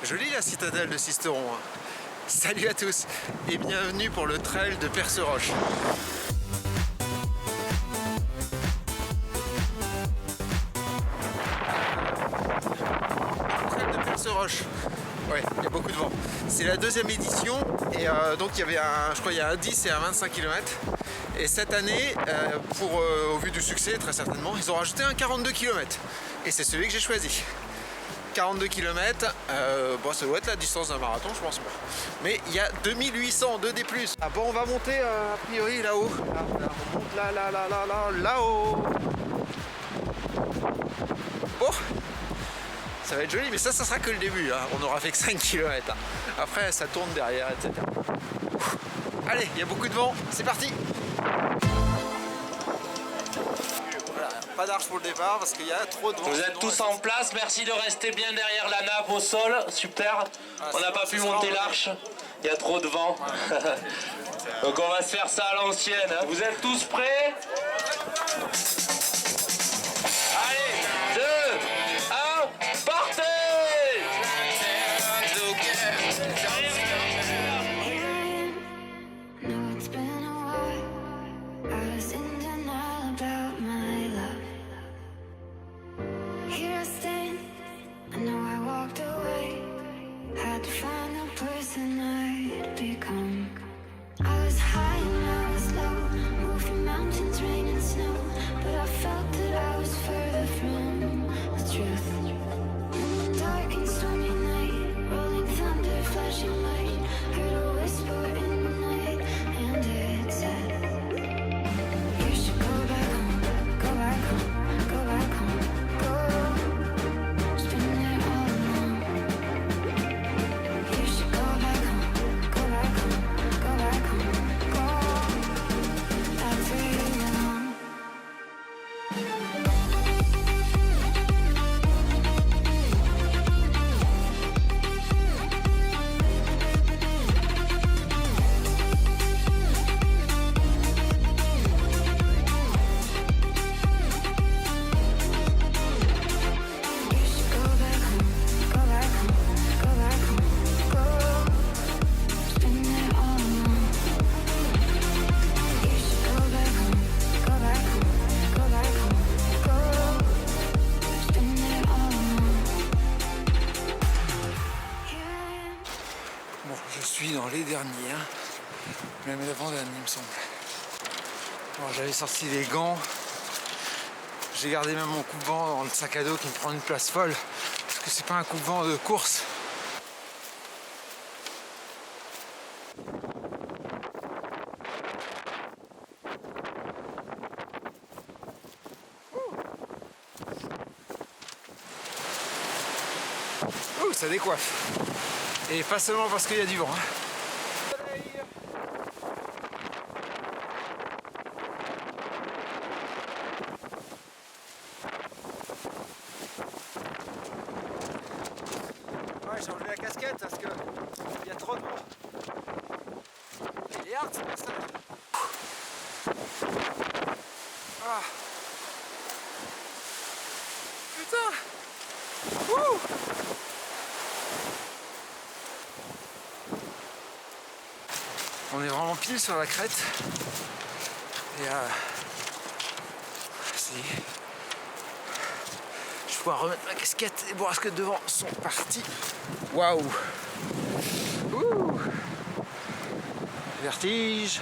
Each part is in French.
Jolie la citadelle de Sisteron. Hein. Salut à tous et bienvenue pour le trail de Perceroche. Trail de Perceroche. Ouais, il y a beaucoup de vent. C'est la deuxième édition et donc il y avait je crois il y a un 10 et un 25 km. Et cette année, au vu du succès très certainement, ils ont rajouté un 42 km. Et c'est celui que j'ai choisi. 42 km, bon, ça doit être la distance d'un marathon je pense. Mais il y a 2800 de D+. Ah bon, on va monter a priori là-haut. On monte là-haut. Bon, ça va être joli, mais ça sera que le début. Hein. On aura fait que 5 km. Hein. Après, ça tourne derrière, etc. Allez, il y a beaucoup de vent, c'est parti. Voilà, pas d'arche pour le départ parce qu'il y a trop de vent. Vous êtes tous en place, merci de rester bien derrière la nappe au sol, super. On n'a pas pu monter l'arche, il y a trop de vent. Donc on va se faire ça à l'ancienne. Hein. Vous êtes tous prêts? Allez, 2, 1, partez! Dans les derniers, hein. Même l'avant-dernier il me semble. Bon, j'avais sorti les gants, j'ai gardé même mon coupe-vent dans le sac à dos qui me prend une place folle parce que c'est pas un coupe-vent de course. Ouh, ça décoiffe. Et pas seulement parce qu'il y a du vent. Hein. Ouais, j'ai enlevé la casquette parce que il y a trop de vent. Il est hard, c'est pas ça. Ah. Putain. Ouh. On est vraiment pile sur la crête et si je vais pouvoir remettre ma casquette et boire ce que devant sont partis. Waouh! Ouh! Vertige!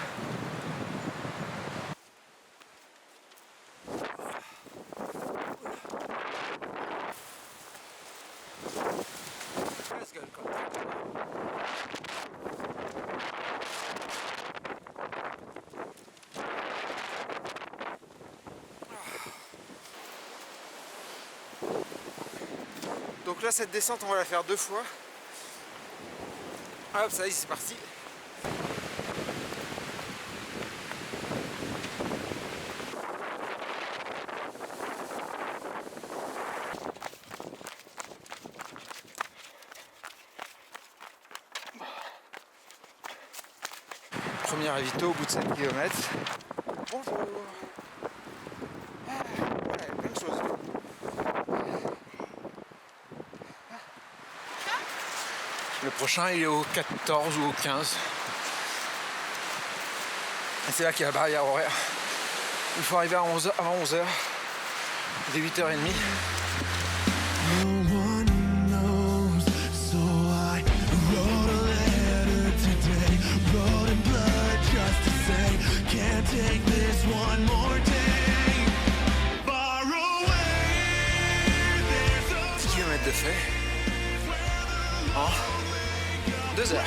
Donc là cette descente on va la faire 2 fois. Hop, ça y est, c'est parti. Premier ravito au bout de 7 km. Bonjour. Ouais, plein de choses. Le prochain il est au 14 ou au 15. Et c'est là qu'il y a la barrière horaire. Il faut arriver à 11h, avant 11h, dès 8h30. De fait en 2 heures.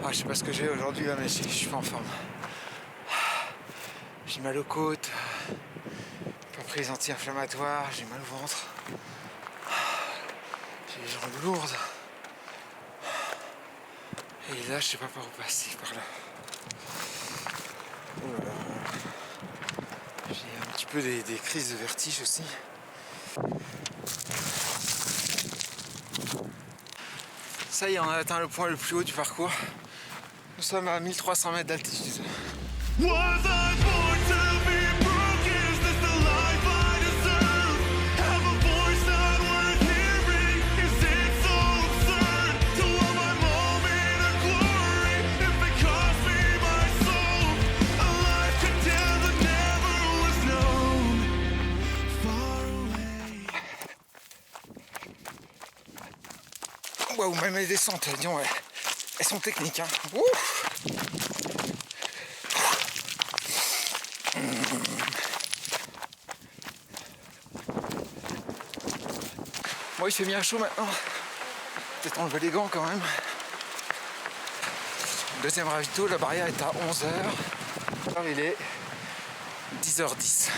Ah, je sais pas ce que j'ai aujourd'hui là, mais je suis pas en forme. J'ai mal aux côtes, pas pris les anti-inflammatoires, j'ai mal au ventre, j'ai les jambes lourdes. Et là, je sais pas par où passer, par là. Oh là là. J'ai un petit peu des crises de vertige aussi. Ça y est, on a atteint le point le plus haut du parcours. Nous sommes à 1300 mètres d'altitude. Waouh, même les descentes, disons, elles sont techniques. Hein. Ouf. Bon, il fait bien chaud maintenant. Peut-être enlever les gants quand même. Deuxième ravito, la barrière est à 11h. Alors il est 10h10.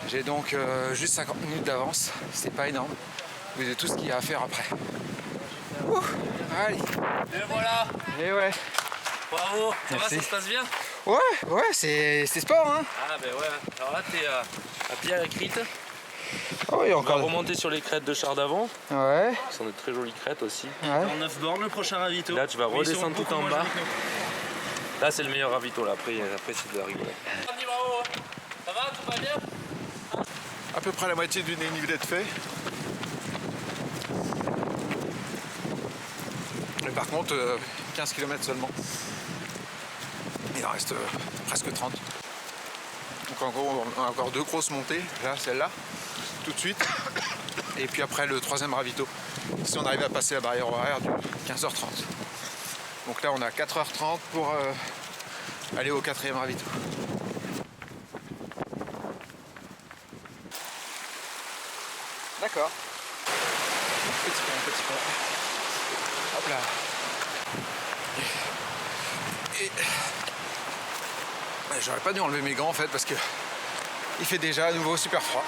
J'ai donc juste 50 minutes d'avance. C'est pas énorme. Vu de tout ce qu'il y a à faire après. Ouh, allez. Et voilà. Et ouais. Bravo. Ça va, Merci. ça se passe bien? Ouais, c'est sport, hein. Ah ben ouais. Alors là, t'es à Pierre écrite. Oh, il y a On va encore. remonter sur les crêtes de char d'avant. Ouais. Ce sont de très jolies crêtes aussi. Ouais. En 9 bornes, le prochain ravito. Là, tu vas Mais ils redescendre sont tout en beaucoup bas. moins jolis que Là, c'est le meilleur ravito. Là. Après c'est de la rigoler. Bravo. Ça va? Tout va bien? À peu près la moitié du dénivelé de fait. Mais par contre, 15 km seulement. Il en reste presque 30. Donc en gros, on a encore 2 grosses montées. Là, celle-là, tout de suite. Et puis après, le 3e ravito. Si on arrive à passer la barrière horaire du 15h30. Donc là, on a 4h30 pour aller au 4e ravito. D'accord. Petit pont. Hop là. Et j'aurais pas dû enlever mes gants en fait parce que il fait déjà à nouveau super froid.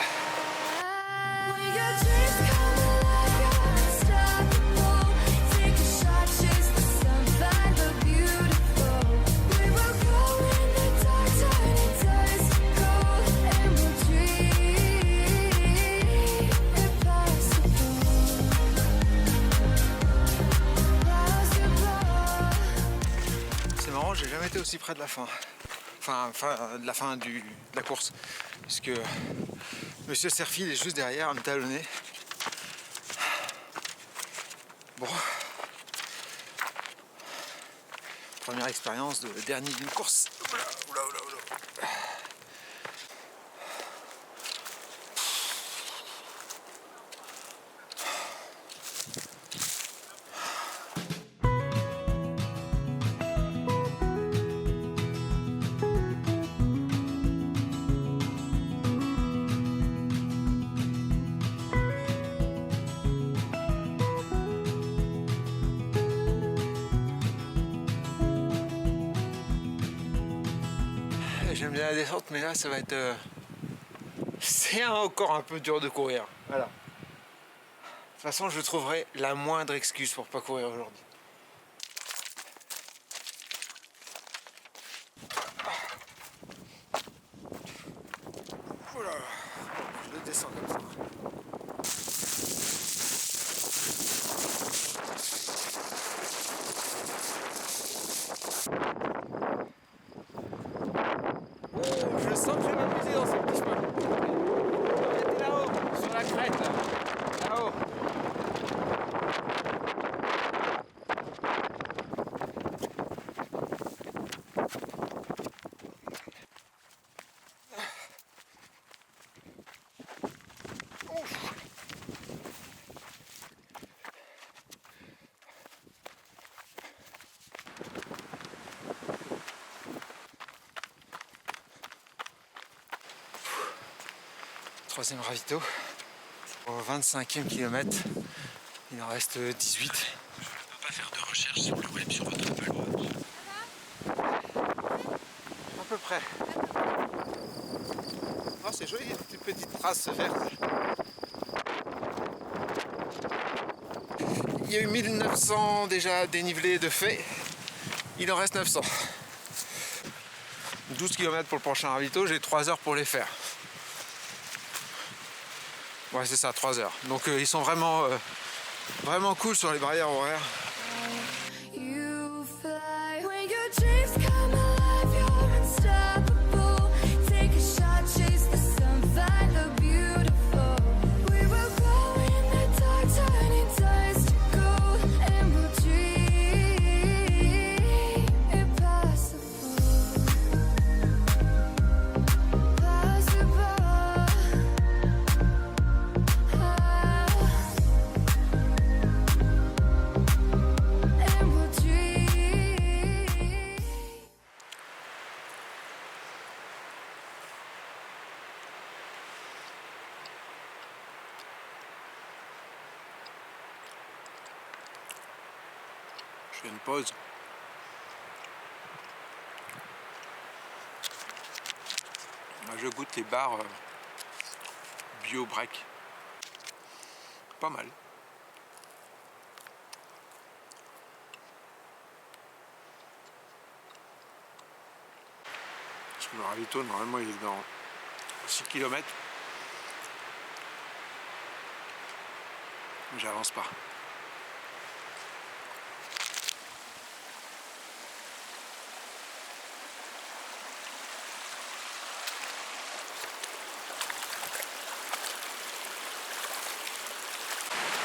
C'est marrant, j'ai jamais été aussi près de la fin. Enfin de la fin de la course. Puisque Monsieur Serfil est juste derrière à me talonner. Bon. Première expérience de dernier d'une course. Oula. j'aime bien la descente, mais là ça va être... c'est encore un peu dur de courir. Voilà. De toute façon, je trouverai la moindre excuse pour pas courir aujourd'hui. Oula, je le descends comme ça. Je sens que je vais m'amuser dans ce petit chemin. Arrêtez là-haut, sur la crête, là-haut. Troisième ravito. Au 25e kilomètre, il en reste 18. Je ne peux pas faire de recherche sur le web sur votre Apple Watch. À peu près. Oh, c'est joli, une petite trace verte. Il y a eu 1900 déjà dénivelés de fait. Il en reste 900. 12 km pour le prochain ravito, j'ai 3 heures pour les faire. Ouais, c'est ça, 3 heures. Donc ils sont vraiment cool sur les barrières horaires. Je fais une pause. Moi, je goûte les bars bio break. Pas mal. Parce que le ravito, normalement, il est dans 6 km. J'avance pas.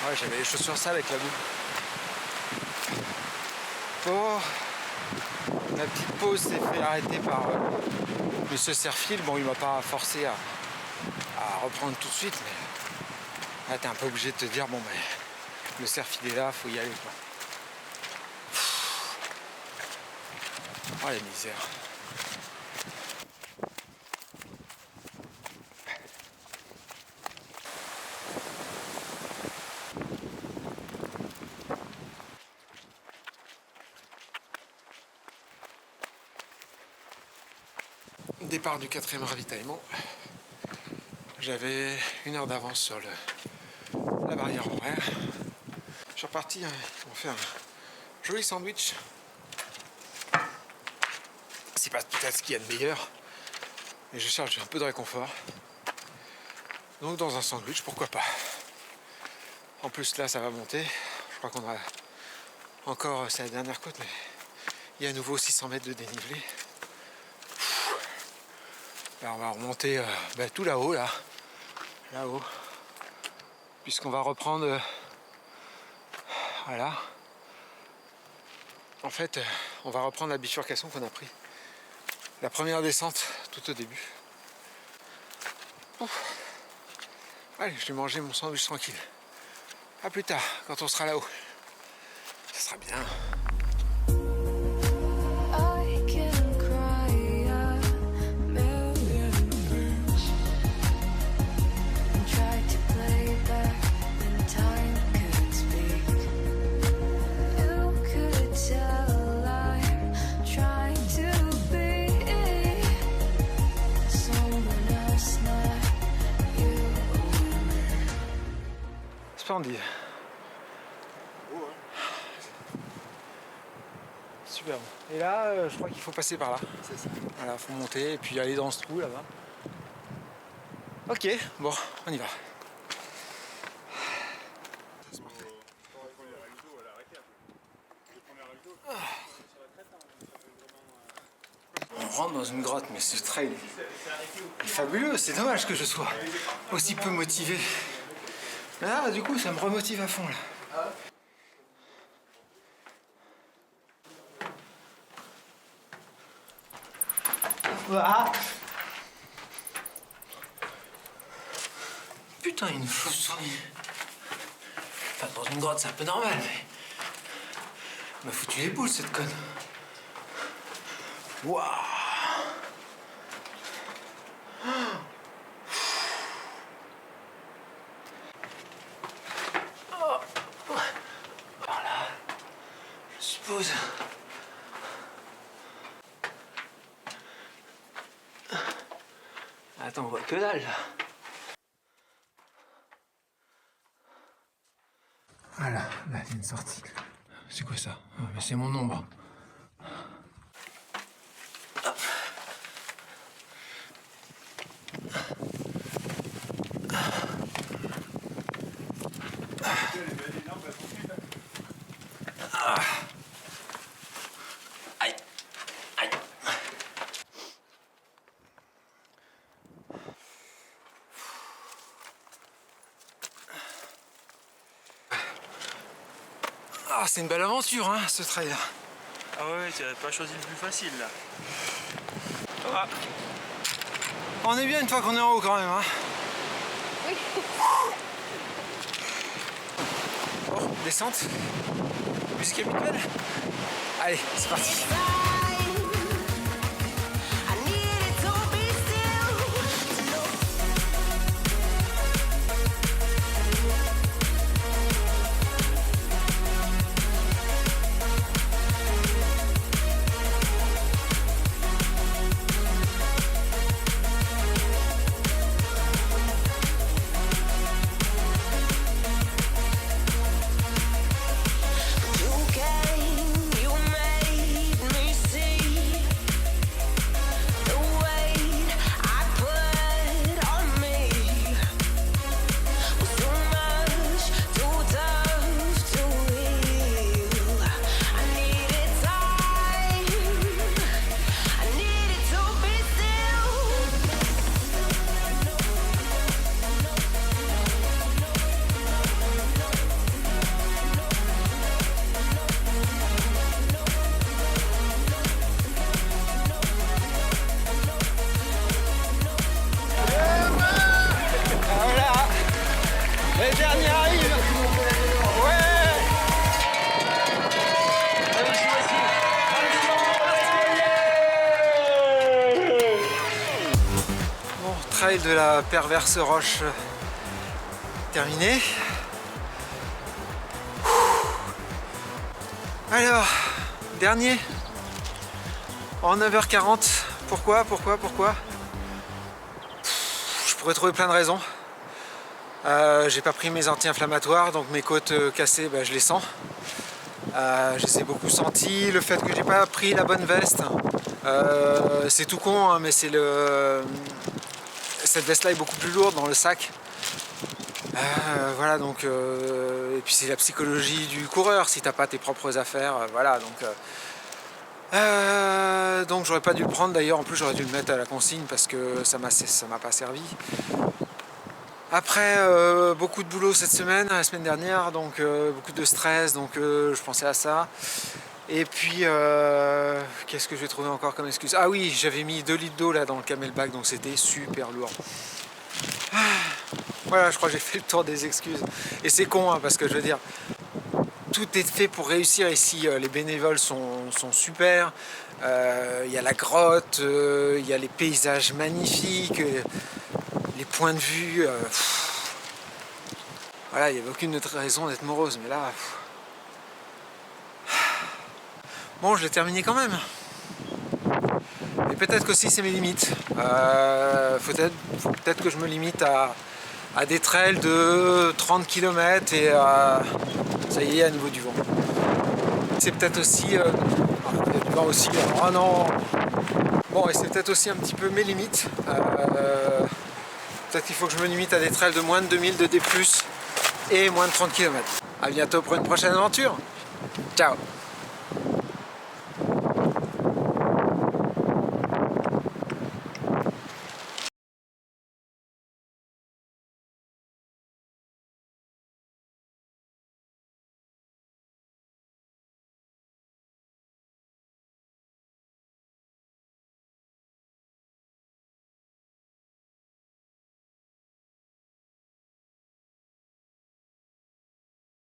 Ouais, j'avais les chaussures sales avec la boue. Oh, la petite pause s'est fait arrêter par Monsieur Serfil. Bon, il m'a pas forcé à reprendre tout de suite, mais là, t'es un peu obligé de te dire, bon, ben, le Serfil est là, faut y aller, quoi. Oh, la misère. Départ du 4e ravitaillement. J'avais 1 heure d'avance sur la barrière horaire. Je suis reparti, ils m'ont fait un joli sandwich. C'est pas peut-être ce qu'il y a de meilleur, mais je cherche un peu de réconfort. Donc dans un sandwich, pourquoi pas. En plus là ça va monter. Je crois qu'on a encore, c'est la dernière côte, mais il y a à nouveau 600 mètres de dénivelé. Là, on va remonter tout là-haut, là-haut, puisqu'on va reprendre, voilà. En fait, on va reprendre la bifurcation qu'on a pris. La première descente tout au début. Ouf. Allez, je vais manger mon sandwich tranquille. A plus tard, quand on sera là-haut. Ça sera bien. splendide. Superbe. Et là, je crois qu'il faut passer par là. C'est ça. Voilà, faut monter et puis aller dans ce trou là-bas. Ok, bon, on y va. On rentre dans une grotte, mais ce trail est fabuleux. C'est dommage que je sois aussi peu motivé. Mais là, du coup, ça me remotive à fond là. Ah. Putain, une chauve-souris. Enfin, dans une grotte, c'est un peu normal, mais... Elle m'a foutu les boules, cette conne. Waouh. Par là, je suppose. Attends, on voit que dalle, là. Voilà, là, il y a une sortie. C'est quoi ça? Ah, mais c'est mon ombre. Hop. Aïe. Aïe. Ah, c'est une belle aventure, hein, ce trail. Ah ouais, tu n'avais pas choisi le plus facile là. Ah. On est bien une fois qu'on est en haut quand même, hein. Oui. Bon, descente. Musique habituelle. Allez, c'est parti. Le dernier arrive. Ouais. Bon, trail de la perverse roche terminé. Alors, dernier en 9h40. Pourquoi je pourrais trouver plein de raisons. J'ai pas pris mes anti-inflammatoires, donc mes côtes cassées, bah, je les sens. Je les ai beaucoup sentis. Le fait que j'ai pas pris la bonne veste, c'est tout con, hein, mais c'est cette veste là est beaucoup plus lourde dans le sac. Voilà, donc et puis c'est la psychologie du coureur si t'as pas tes propres affaires, voilà, donc j'aurais pas dû le prendre. D'ailleurs, en plus j'aurais dû le mettre à la consigne parce que ça m'a pas servi. Après, beaucoup de boulot cette semaine, la semaine dernière, donc beaucoup de stress, donc je pensais à ça. Et puis, qu'est-ce que je vais trouver encore comme excuse? Ah oui, j'avais mis 2 litres d'eau là dans le camelback, donc c'était super lourd. Voilà, je crois que j'ai fait le tour des excuses. Et c'est con, hein, parce que je veux dire, tout est fait pour réussir ici. Les bénévoles sont super. Il y a la grotte, il y a les paysages magnifiques. Les points de vue, voilà, il n'y avait aucune autre raison d'être morose, mais là, bon, je l'ai terminé quand même. Et peut-être qu'aussi c'est mes limites. Faut peut-être que je me limite à à des trails de 30 km et ça y est, à nouveau du vent. C'est peut-être aussi... il y a du vent aussi, alors, oh non. Bon, et c'est peut-être aussi un petit peu mes limites. Peut-être qu'il faut que je me limite à des trails de moins de 2000 de D+, et moins de 30 km. A bientôt pour une prochaine aventure. Ciao.